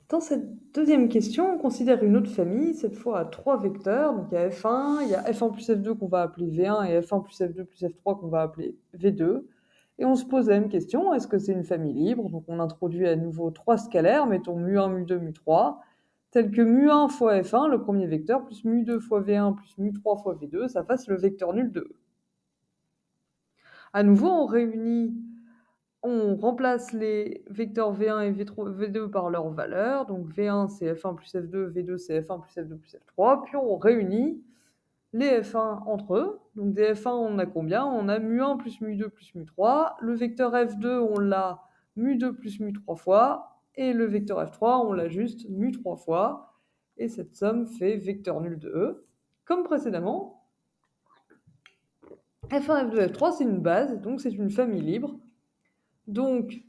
Dans cette deuxième question, on considère une autre famille, cette fois à trois vecteurs. Donc il y a F1, il y a F1 plus F2 qu'on va appeler V1 et F1 plus F2 plus F3 qu'on va appeler V2. Et on se pose la même question, est-ce que c'est une famille libre? Donc on introduit à nouveau trois scalaires, mettons mu1, mu2, mu3, tels que mu1 fois F1, le premier vecteur, plus mu2 fois V1 plus mu3 fois V2, ça fasse le vecteur nul de E. À nouveau, on remplace les vecteurs V1 et V2 par leurs valeurs. Donc V1 c'est F1 plus F2, V2 c'est F1 plus F2 plus F3. Puis on réunit les F1 entre eux. Donc des F1 on a combien? On a mu1 plus mu2 plus mu3. Le vecteur F2 on l'a mu2 plus mu3 fois. Et le vecteur F3 on l'a juste mu3 fois. Et cette somme fait vecteur nul de E. Comme précédemment, F1, F2, F3 c'est une base, donc c'est une famille libre. Donc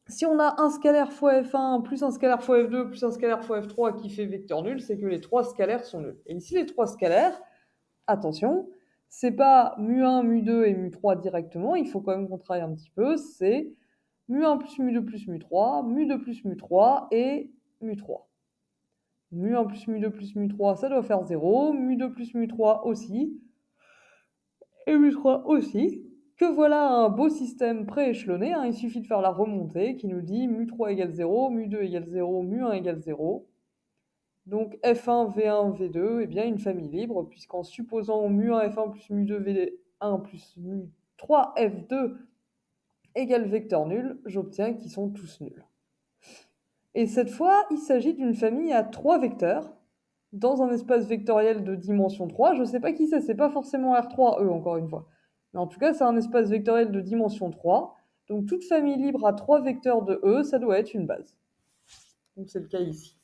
si on a un scalaire fois F1 plus un scalaire fois F2 plus un scalaire fois F3 qui fait vecteur nul, c'est que les trois scalaires sont nuls. Et ici, les trois scalaires, attention, c'est pas mu1, mu2 et mu3 directement, il faut quand même qu'on travaille un petit peu, c'est mu1 plus mu2 plus mu3, mu2 plus mu3 et mu3. Mu1 plus mu2 plus mu3, ça doit faire 0, mu2 plus mu3 aussi, et mu3 aussi. Que voilà un beau système prééchelonné, hein, il suffit de faire la remontée qui nous dit mu3 égale 0, mu2 égale 0, mu1 égale 0. Donc F1, V1, V2, eh bien une famille libre, puisqu'en supposant mu1 F1 plus mu2 V1 plus mu3 F2 égale vecteur nul, j'obtiens qu'ils sont tous nuls. Et cette fois, il s'agit d'une famille à trois vecteurs, dans un espace vectoriel de dimension 3. Je ne sais pas qui c'est pas forcément R3, encore une fois. Mais en tout cas, c'est un espace vectoriel de dimension 3. Donc toute famille libre à trois vecteurs de E, ça doit être une base. Donc c'est le cas ici.